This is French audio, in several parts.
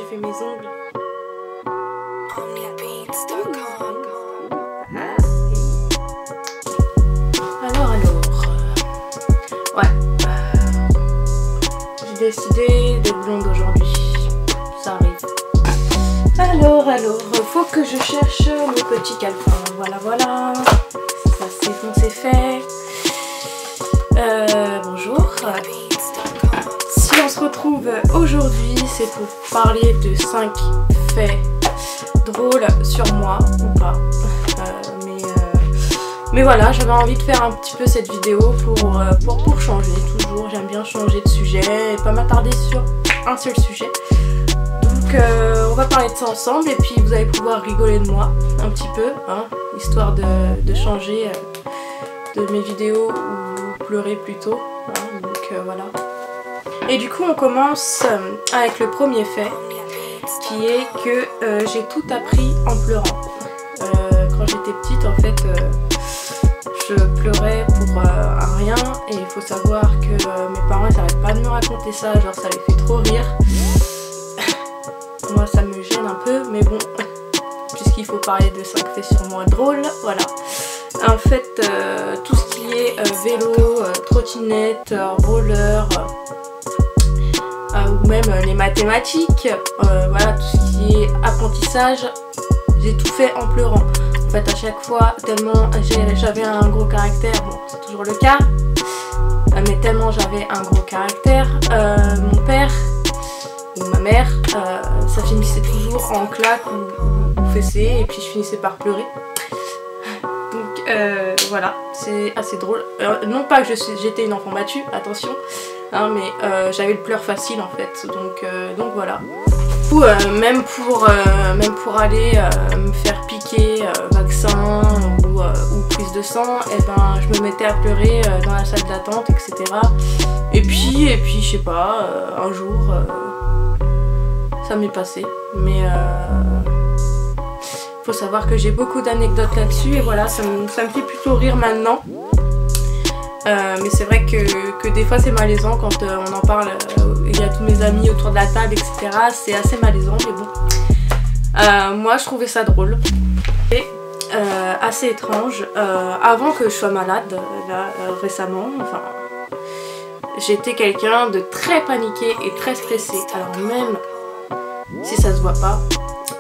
fait mes ongles. Alors, ouais, j'ai décidé d'être blonde aujourd'hui, ça arrive. Alors, faut que je cherche mes petits calepins, voilà, ça c'est bon, c'est fait. Bonjour. Si on se retrouve aujourd'hui, c'est pour parler de 5 faits drôles sur moi ou pas. Mais voilà, j'avais envie de faire un petit peu cette vidéo pour changer. Toujours, j'aime bien changer de sujet et pas m'attarder sur un seul sujet. Donc on va parler de ça ensemble et puis vous allez pouvoir rigoler de moi un petit peu, hein, histoire de changer de mes vidéos ou pleurer plutôt. Hein, donc voilà. Et du coup on commence avec le premier fait qui est que j'ai tout appris en pleurant. Quand j'étais petite en fait je pleurais pour un rien et il faut savoir que mes parents ils n'arrêtent pas de me raconter ça, genre ça les fait trop rire. Moi ça me gêne un peu mais bon, puisqu'il faut parler de 5 faits sur moi drôles, voilà. En fait tout ce qui est vélo, trottinette, roller ou même les mathématiques, voilà, tout ce qui est apprentissage, j'ai tout fait en pleurant. En fait à chaque fois, tellement j'avais un gros caractère, bon c'est toujours le cas, mais tellement j'avais un gros caractère, mon père ou ma mère, ça finissait toujours en claque ou fessée et puis je finissais par pleurer. Donc voilà, c'est assez drôle. Non pas que j'étais une enfant battue, attention, hein, mais j'avais le pleur facile en fait, donc voilà. Ou même pour aller me faire piquer vaccin ou prise de sang, et ben je me mettais à pleurer dans la salle d'attente, etc. Et puis je sais pas, un jour ça m'est passé, mais faut savoir que j'ai beaucoup d'anecdotes là-dessus et voilà, ça me fait plutôt rire maintenant. Mais c'est vrai que des fois c'est malaisant quand on en parle, il y a tous mes amis autour de la table, etc. C'est assez malaisant, mais bon. Moi je trouvais ça drôle. Et assez étrange, avant que je sois malade, là, récemment, enfin, j'étais quelqu'un de très paniqué et très stressé. Alors même si ça se voit pas,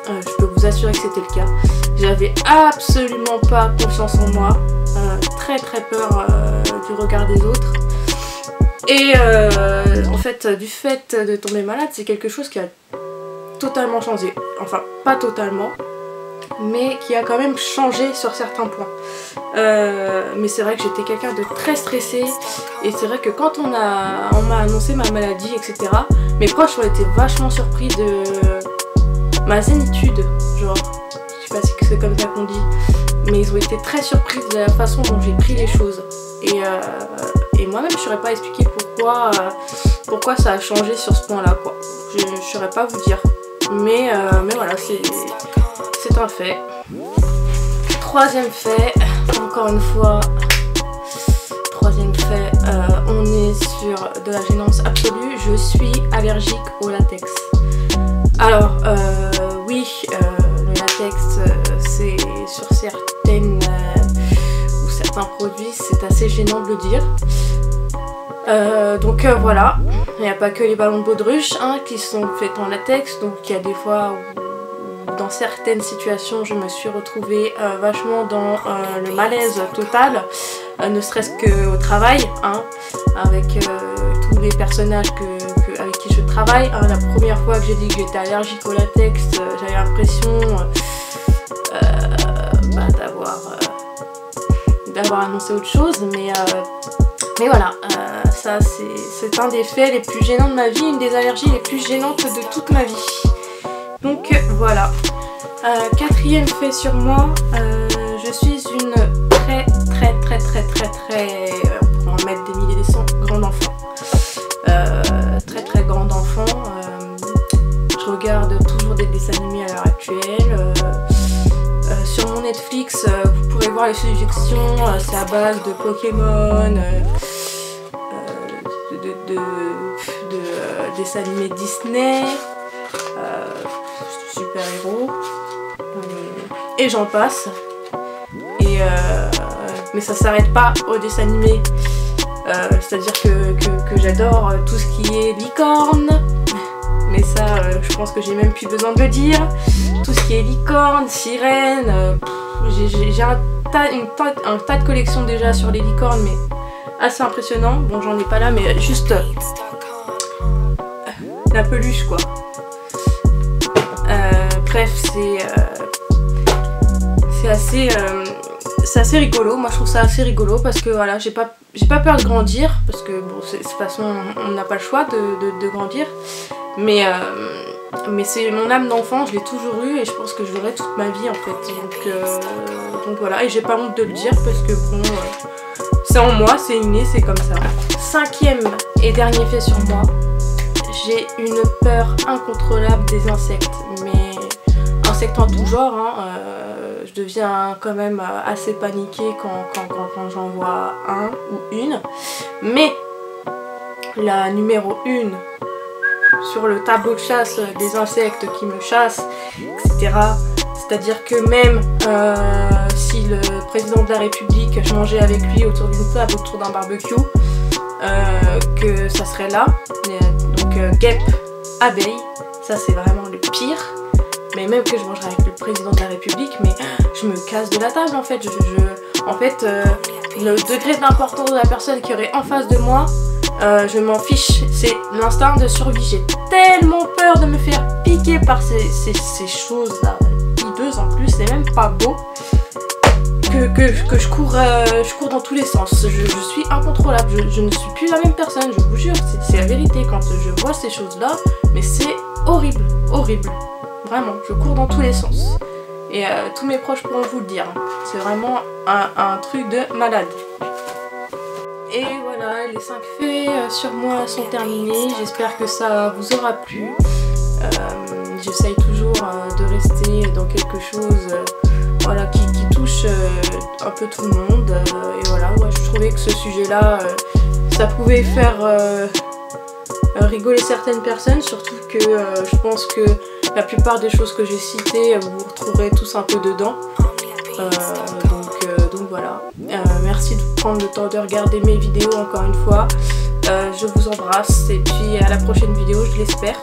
je peux vous assurer que c'était le cas. J'avais absolument pas confiance en moi, très peur du regard des autres. Et en fait, du fait de tomber malade, c'est quelque chose qui a totalement changé. Enfin, pas totalement, mais qui a quand même changé sur certains points. Mais c'est vrai que j'étais quelqu'un de très stressé. Et c'est vrai que quand on m'a annoncé ma maladie, etc., mes proches ont été vachement surpris de ma zénitude, genre, je sais pas si c'est comme ça qu'on dit, mais ils ont été très surpris de la façon dont j'ai pris les choses. Et moi-même je saurais pas expliquer pourquoi ça a changé sur ce point-là, quoi. Je saurais pas vous dire. Mais voilà, c'est un fait. Troisième fait, encore une fois, on est sur de la gênance absolue, je suis allergique au latex. Alors oui, le latex c'est sur certaines ou certains produits c'est assez gênant de le dire. Donc voilà, il n'y a pas que les ballons de baudruche hein, qui sont faits en latex, donc il y a des fois où dans certaines situations je me suis retrouvée vachement dans le malaise total, ne serait-ce qu'au travail, hein, avec tous les personnages avec qui je travaille. Hein, la première fois que j'ai dit que j'étais allergique au latex, j'avais l'impression d'avoir annoncé autre chose, mais voilà, ça c'est un des faits les plus gênants de ma vie, une des allergies les plus gênantes de toute ma vie. Donc voilà. Quatrième fait sur moi, je suis une très pour en mettre des milliers des cents, grande enfant. Très grande enfant. Je regarde toujours des dessins animés à l'heure actuelle. Sur mon Netflix, vous pourrez voir les suggestions, c'est à base de Pokémon, de dessins animés Disney. super-héros. Et j'en passe. Mais ça s'arrête pas au dessin animé. C'est-à-dire que j'adore tout ce qui est licorne. Mais ça, je pense que j'ai même plus besoin de le dire. Tout ce qui est licorne, sirène, j'ai un tas de collections déjà sur les licornes, mais assez impressionnant. Bon, j'en ai pas là, mais juste la peluche, quoi. Bref, c'est assez rigolo. Moi, je trouve ça assez rigolo parce que voilà, j'ai pas peur de grandir parce que bon, de toute façon, on n'a pas le choix de grandir. Mais c'est mon âme d'enfant, je l'ai toujours eu et je pense que je l'aurai toute ma vie en fait. Donc voilà, et j'ai pas honte de le dire parce que bon, c'est en moi, c'est inné, c'est comme ça. 5e et dernier fait sur moi, j'ai une peur incontrôlable des insectes. Mais insectes en tout genre, hein, je deviens quand même assez paniquée quand j'en vois un ou une. Mais la numéro 1 sur le tableau de chasse des insectes qui me chassent, etc. C'est-à-dire que même si le président de la République, je mangeais avec lui autour d'une table, autour d'un barbecue, que ça serait là. Donc guêpe, abeille, ça c'est vraiment le pire. Mais même que je mangerais avec le président de la République, mais je me casse de la table en fait. En fait, le degré d'importance de la personne qui aurait en face de moi, je m'en fiche, c'est l'instinct de survie. J'ai tellement peur de me faire piquer par ces choses-là, hideuses en plus, c'est même pas beau, que je cours dans tous les sens. Je suis incontrôlable, je ne suis plus la même personne, je vous jure, c'est la vérité quand je vois ces choses-là, mais c'est horrible, horrible. Vraiment, je cours dans tous les sens. Et tous mes proches pourront vous le dire, c'est vraiment un truc de malade. Et voilà, les 5 faits sur moi sont terminés. J'espère que ça vous aura plu. J'essaye toujours de rester dans quelque chose voilà, qui touche un peu tout le monde. Et voilà, moi, je trouvais que ce sujet-là, ça pouvait faire rigoler certaines personnes. Surtout que je pense que la plupart des choses que j'ai citées, vous vous retrouverez tous un peu dedans. Donc voilà, merci de prendre le temps de regarder mes vidéos encore une fois. Je vous embrasse et puis à la prochaine vidéo, je l'espère.